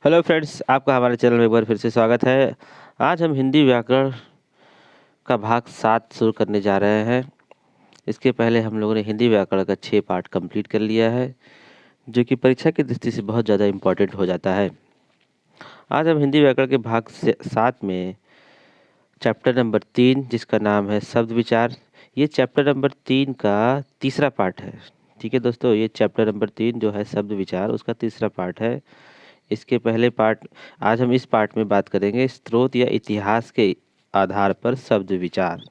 Hello friends, आपका हमारे channel में एक बार फिर से स्वागत है। आज हम हिंदी व्याकरण का भाग 7 शुरू करने जा रहे हैं। इसके पहले हम लोगों ने हिंदी व्याकरण का 6 पार्ट कंप्लीट कर लिया है, जो कि परीक्षा की दृष्टि से बहुत ज़्यादा इम्पोर्टेंट हो जाता है। आज हम हिंदी व्याकरण के भाग 7 में चैप्टर नंबर 3, जिसका नाम है शब्द विचार, ये चैप्टर नंबर 3 का तीसरा पार्ट है। ठीक है दोस्तों, ये चैप्टर नंबर 3 जो है शब्द विचार, उसका तीसरा पार्ट है। इसके पहले पार्ट, आज हम इस पार्ट में बात करेंगे स्रोत या इतिहास के आधार पर शब्द विचार।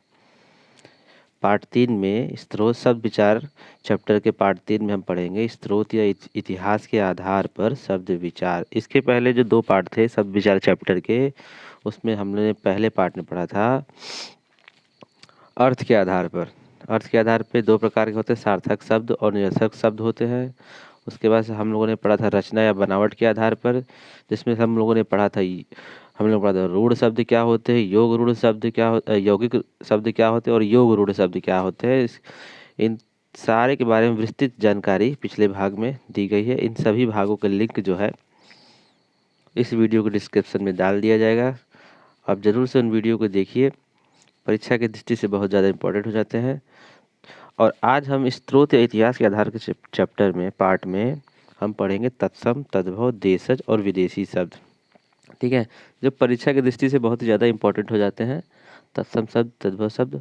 पार्ट 3 में स्रोत शब्द विचार, चैप्टर के पार्ट 3 में हम पढ़ेंगे स्रोत या इतिहास के आधार पर शब्द विचार। इसके पहले जो 2 पार्ट थे शब्द विचार चैप्टर के, उसमें हमने पहले पार्ट में पढ़ा था अर्थ के आधार पर। अर्थ के आधार पर 2 प्रकार के होते हैं, सार्थक शब्द और निरर्थक शब्द होते हैं। उसके बाद से हम लोगों ने पढ़ा था रचना या बनावट के आधार पर, जिसमें हम लोगों ने पढ़ा था रूढ़ शब्द क्या होते हैं, योग रूढ़ शब्द क्या होते, यौगिक शब्द क्या होते हैं और योग रूढ़ शब्द क्या होते हैं। इन सारे के बारे में विस्तृत जानकारी पिछले भाग में दी गई है। इन सभी भागों का लिंक जो है इस वीडियो के डिस्क्रिप्शन में डाल दिया जाएगा। आप ज़रूर से उन वीडियो को देखिए, परीक्षा की दृष्टि से बहुत ज़्यादा इम्पोर्टेंट हो जाते हैं। और आज हम स्रोत या इतिहास के आधार के चैप्टर में पार्ट में हम पढ़ेंगे तत्सम, तद्भव, देशज और विदेशी शब्द। ठीक है, जो परीक्षा की दृष्टि से बहुत ही ज़्यादा इम्पोर्टेंट हो जाते हैं, तत्सम शब्द, तद्भव शब्द।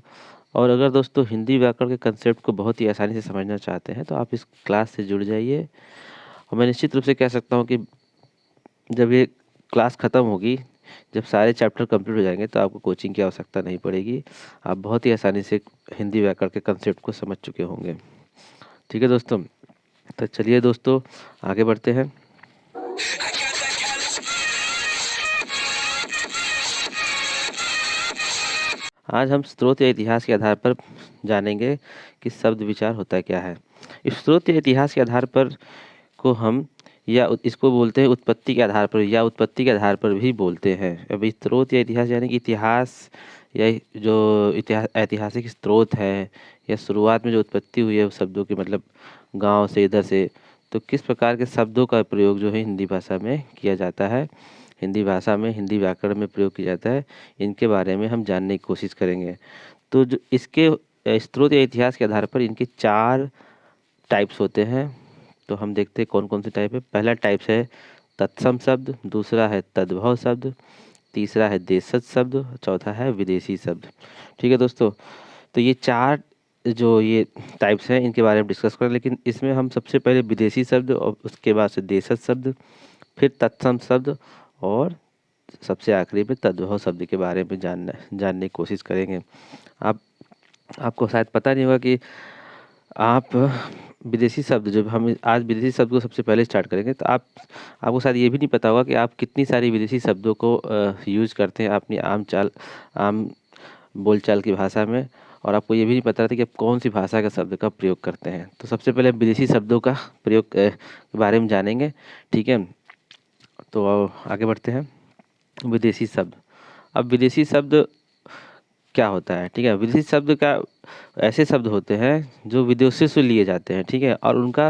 और अगर दोस्तों हिंदी व्याकरण के कंसेप्ट को बहुत ही आसानी से समझना चाहते हैं तो आप इस क्लास से जुड़ जाइए। और मैं निश्चित रूप से कह सकता हूँ कि जब ये क्लास ख़त्म होगी, जब सारे चैप्टर कंप्लीट हो जाएंगे, तो आपको कोचिंग की आवश्यकता नहीं पड़ेगी। आप बहुत ही आसानी से हिंदी व्याकरण के कंसेप्ट को समझ चुके होंगे। ठीक है दोस्तों, तो चलिए दोस्तों आगे बढ़ते हैं। आज हम स्रोत या इतिहास के आधार पर जानेंगे कि शब्द विचार होता क्या है। इस स्रोत या इतिहास के आधार पर को हम या इसको बोलते हैं उत्पत्ति के आधार पर या उत्पत्ति के आधार पर भी बोलते हैं। अब स्रोत या इतिहास यानी कि इतिहास या जो ऐतिहासिक स्रोत है या शुरुआत में जो उत्पत्ति हुई है उस शब्दों की, मतलब गांव से, इधर से, तो किस प्रकार के शब्दों का प्रयोग जो है हिंदी भाषा में किया जाता है, हिंदी भाषा में, हिंदी व्याकरण में प्रयोग किया जाता है, इनके बारे में हम जानने की कोशिश करेंगे। तो जो इसके स्रोत या इतिहास के आधार पर इनके 4 टाइप्स होते हैं। तो हम देखते हैं कौन कौन से टाइप है। पहला टाइप है तत्सम शब्द, दूसरा है तद्भव शब्द, तीसरा है देशज शब्द, चौथा है विदेशी शब्द। ठीक है दोस्तों, तो ये 4 जो ये टाइप्स हैं इनके बारे में डिस्कस करें, लेकिन इसमें हम सबसे पहले विदेशी शब्द और उसके बाद से देशज शब्द, फिर तत्सम शब्द और सबसे आखिरी में तद्भव शब्द के बारे में जानने की कोशिश करेंगे। आपको शायद पता नहीं होगा कि आप विदेशी शब्द, जब हम आज विदेशी शब्द को सबसे पहले स्टार्ट करेंगे, तो आपको शायद ये भी नहीं पता होगा कि आप कितनी सारी विदेशी शब्दों को यूज़ करते हैं अपनी आम बोलचाल की भाषा में, और आपको ये भी नहीं पता था कि आप कौन सी भाषा का शब्द का प्रयोग करते हैं। तो सबसे पहले विदेशी शब्दों का प्रयोग के बारे में जानेंगे। ठीक है, तो आगे बढ़ते हैं। विदेशी शब्द, अब विदेशी शब्द क्या होता है? ठीक है, विदेशी शब्द का ऐसे शब्द होते हैं जो विदेशों से लिए जाते हैं। ठीक है, और उनका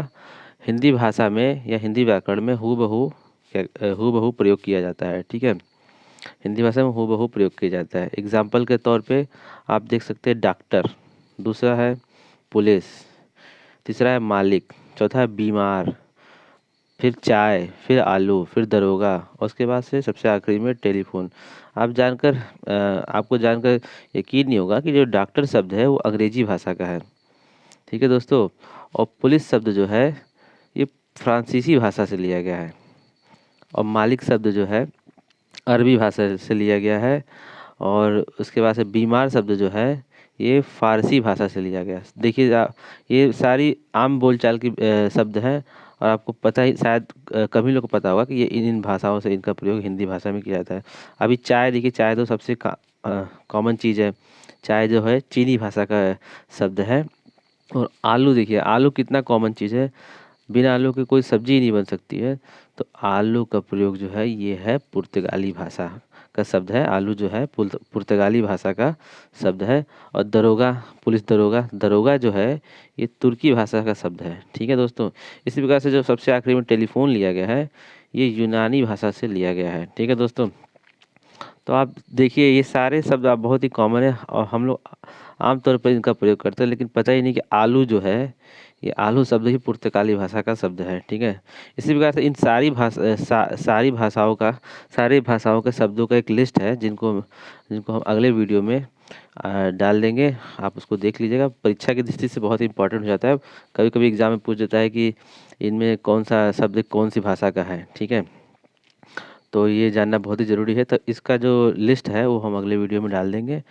हिंदी भाषा में या हिंदी व्याकरण में हूबहू प्रयोग किया जाता है। ठीक है, हिंदी भाषा में हूबहू प्रयोग किया जाता है। एग्जाम्पल के तौर पे आप देख सकते हैं डॉक्टर, दूसरा है पुलिस, तीसरा है मालिक, चौथा है बीमार, फिर चाय, फिर आलू, फिर दरोगा, और उसके बाद से सबसे आखिरी में टेलीफोन। आपको जानकर यकीन नहीं होगा कि जो डॉक्टर शब्द है वो अंग्रेजी भाषा का है। ठीक है दोस्तों, और पुलिस शब्द जो है ये फ्रांसीसी भाषा से लिया गया है, और मालिक शब्द जो है अरबी भाषा से लिया गया है, और उसके बाद से बीमार शब्द जो है ये फारसी भाषा से लिया गया। देखिए ये सारी आम बोलचाल की शब्द हैं, और आपको पता ही शायद कम ही लोग को पता होगा कि ये इन भाषाओं से इनका प्रयोग हिंदी भाषा में किया जाता है। अभी चाय देखिए, चाय तो सबसे कॉमन चीज़ है। चाय जो है चीनी भाषा का शब्द है। और आलू देखिए, आलू कितना कॉमन चीज़ है, बिना आलू के कोई सब्जी ही नहीं बन सकती है। तो आलू का प्रयोग जो है ये है पुर्तगाली भाषा का शब्द है। आलू जो है पुर्तगाली भाषा का शब्द है। और दरोगा, पुलिस दरोगा, दरोगा जो है ये तुर्की भाषा का शब्द है। ठीक है दोस्तों, इसी प्रकार से जो सबसे आखिरी में टेलीफोन लिया गया है, ये यूनानी भाषा से लिया गया है। ठीक है दोस्तों, तो आप देखिए ये सारे शब्द आप बहुत ही कॉमन है और हम लोग आमतौर पर इनका प्रयोग करते हैं, लेकिन पता ही नहीं कि आलू जो है, ये आलू शब्द ही पुर्तगाली भाषा का शब्द है। ठीक है, इसी प्रकार से इन सारी भाषाओं का, सारी भाषाओं के शब्दों का एक लिस्ट है जिनको जिनको हम अगले वीडियो में डाल देंगे। आप उसको देख लीजिएगा, परीक्षा की दृष्टि से बहुत इंपॉर्टेंट हो जाता है। कभी कभी एग्जाम में पूछ देता है कि इनमें कौन सा शब्द कौन सी भाषा का है। ठीक है, तो ये जानना बहुत ही ज़रूरी है। तो इसका जो लिस्ट है वो हम अगले वीडियो में डाल देंगे।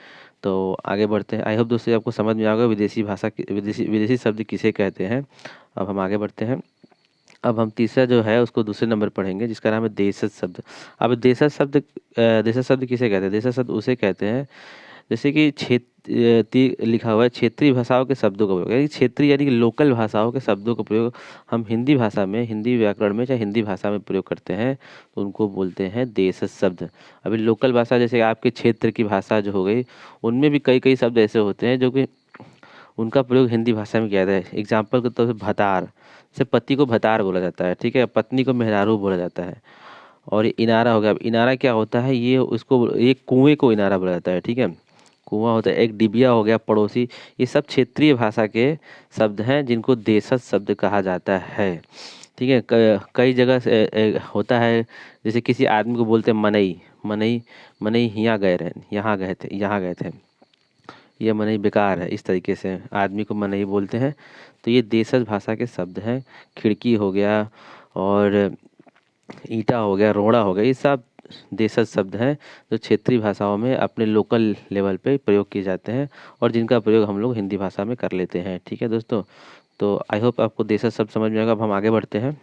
तो आगे बढ़ते हैं। आई होप दोस्तों आपको समझ में आ गया विदेशी भाषा विदेशी विदेशी शब्द किसे कहते हैं। अब हम आगे बढ़ते हैं। अब हम तीसरा जो है उसको दूसरे नंबर पढ़ेंगे, जिसका नाम है देशज शब्द। अब देशज शब्द किसे कहते हैं? देशज शब्द उसे कहते हैं जैसे कि लिखा हुआ है क्षेत्रीय भाषाओं के शब्दों का प्रयोग, यानी क्षेत्रीय यानी कि लोकल भाषाओं के शब्दों का प्रयोग हम हिंदी भाषा में, हिंदी व्याकरण में, चाहे हिंदी भाषा में प्रयोग करते हैं, तो उनको बोलते हैं देशज शब्द। अभी लोकल भाषा जैसे आपके क्षेत्र की भाषा जो हो गई, उनमें भी कई कई शब्द ऐसे होते हैं जो कि उनका प्रयोग हिंदी भाषा में किया जाता है। एग्जाम्पल के तौर पर भतार, जैसे पति को भतार बोला जाता है। ठीक है, पत्नी को मेहरारू बोला जाता है। और ये इनारा हो गया। अब इनारा क्या होता है? ये उसको एक कुएं को इनारा बोला जाता है। ठीक है, कुआं होता है। एक डिबिया हो गया, पड़ोसी। ये सब क्षेत्रीय भाषा के शब्द हैं जिनको देशज शब्द कहा जाता है। ठीक है, कई जगह से होता है, जैसे किसी आदमी को बोलते हैं मनई, मनई, मनई यहाँ गए थे, यहाँ गए थे, ये मनई बेकार है, इस तरीके से आदमी को मनई बोलते हैं। तो ये देशज भाषा के शब्द हैं। खिड़की हो गया और ईंटा हो गया, रोड़ा हो गया, ये सब देशज शब्द हैं जो क्षेत्रीय भाषाओं में अपने लोकल लेवल पे प्रयोग किए जाते हैं और जिनका प्रयोग हम लोग हिंदी भाषा में कर लेते हैं। ठीक है दोस्तों, तो आई होप आपको देशज शब्द समझ में आएगा। अब हम आगे बढ़ते हैं।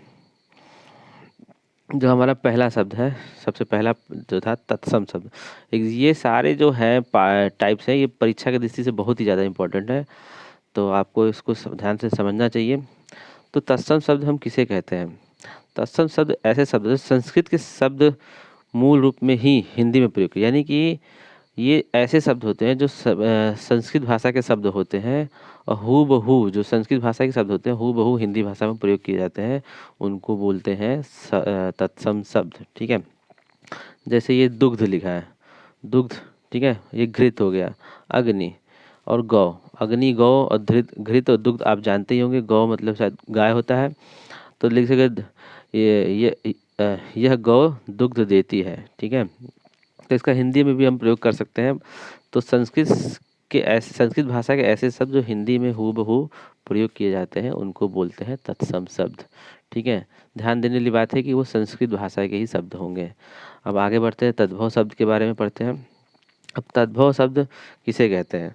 जो हमारा पहला शब्द है, सबसे पहला जो था तत्सम शब्द। ये सारे जो हैं टाइप्स हैं, ये परीक्षा की दृष्टि से बहुत ही ज़्यादा इंपॉर्टेंट है, तो आपको इसको ध्यान से समझना चाहिए। तो तत्सम शब्द हम किसे कहते हैं? तत्सम शब्द ऐसे शब्द हैं संस्कृत के शब्द मूल रूप में ही हिंदी में प्रयोग किए, यानी कि ये ऐसे शब्द होते हैं जो संस्कृत भाषा के शब्द होते हैं और हूबहू जो संस्कृत भाषा के शब्द होते हैं हूबहू हिंदी भाषा में प्रयोग किए जाते हैं, उनको बोलते हैं तत्सम शब्द। ठीक है, जैसे ये दुग्ध लिखा है, दुग्ध। ठीक है, ये घृत हो गया, अग्नि और गौ। अग्नि, गौ और घृत और दुग्ध आप जानते ही होंगे। गौ मतलब शायद गाय होता है, तो लिख सके यह गौ दुग्ध देती है। ठीक है, तो इसका हिंदी में भी हम प्रयोग कर सकते हैं। तो संस्कृत भाषा के ऐसे शब्द जो हिंदी में हूबहू प्रयोग किए जाते हैं उनको बोलते हैं तत्सम शब्द। ठीक है, ध्यान देने वाली बात है कि वो संस्कृत भाषा के ही शब्द होंगे। अब आगे बढ़ते हैं, तद्भव शब्द के बारे में पढ़ते हैं। अब तद्भव शब्द किसे कहते हैं?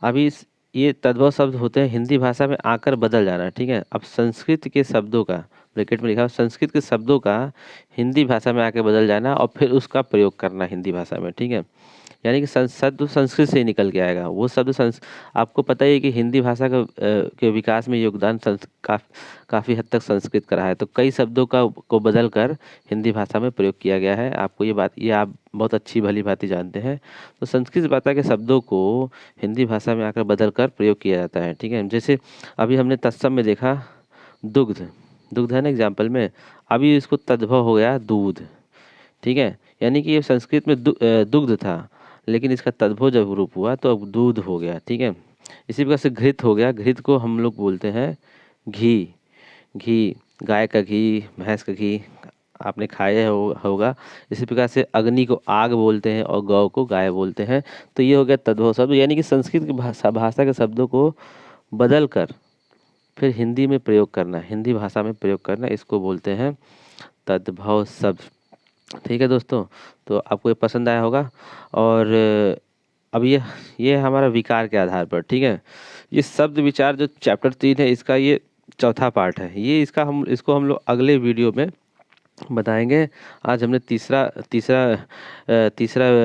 अभी ये तद्भव शब्द होते हैं हिंदी भाषा में आकर बदल जाना। ठीक है, अब संस्कृत के शब्दों का, ब्रैकेट में लिखा है, संस्कृत के शब्दों का हिंदी भाषा में आकर बदल जाना और फिर उसका प्रयोग करना हिंदी भाषा में। ठीक है, यानी कि शब्द संस्कृत से ही निकल के आएगा। वो शब्द आपको पता ही है कि हिंदी भाषा के विकास में योगदान काफ़ी हद तक संस्कृत का रहा है। तो कई शब्दों को बदल कर हिंदी भाषा में प्रयोग किया गया है। आपको ये आप बहुत अच्छी भली भांति जानते हैं। तो संस्कृत भाषा के शब्दों को हिंदी भाषा में आकर बदल कर प्रयोग किया जाता है। ठीक है, जैसे अभी हमने तत्सम में देखा दुग्ध, दुग्ध है ना एग्जाम्पल में। अभी इसको तद्भव हो गया दूध। ठीक है, यानी कि ये संस्कृत में दुग्ध था, लेकिन इसका तद्भव जब रूप हुआ तो अब दूध हो गया। ठीक है, इसी प्रकार से घृत हो गया। घृत को हम लोग बोलते हैं घी। घी, गाय का घी, भैंस का घी आपने खाया होगा। इसी प्रकार से अग्नि को आग बोलते हैं और गौ को गाय बोलते हैं। तो ये हो गया तद्भव शब्द, यानी कि संस्कृत की भाषा के शब्दों को बदल कर फिर हिंदी में प्रयोग करना, हिंदी भाषा में प्रयोग करना, इसको बोलते हैं तद्भव शब्द। ठीक है दोस्तों, तो आपको ये पसंद आया होगा। और अब ये हमारा विकार के आधार पर। ठीक है, ये शब्द विचार जो चैप्टर 3 है इसका ये चौथा पार्ट है। इसको हम लोग अगले वीडियो में बताएंगे। आज हमने तीसरा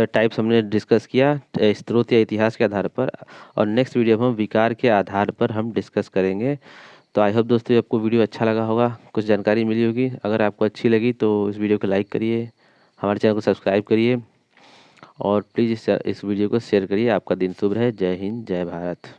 टाइप्स हमने डिस्कस किया स्रोत या इतिहास के आधार पर, और नेक्स्ट वीडियो में हम विकार के आधार पर हम डिस्कस करेंगे। तो आई होप दोस्तों आपको वीडियो अच्छा लगा होगा, कुछ जानकारी मिली होगी। अगर आपको अच्छी लगी तो इस वीडियो को लाइक करिए, हमारे चैनल को सब्सक्राइब करिए और प्लीज़ इस वीडियो को शेयर करिए। आपका दिन शुभ रहे। जय हिंद, जय भारत।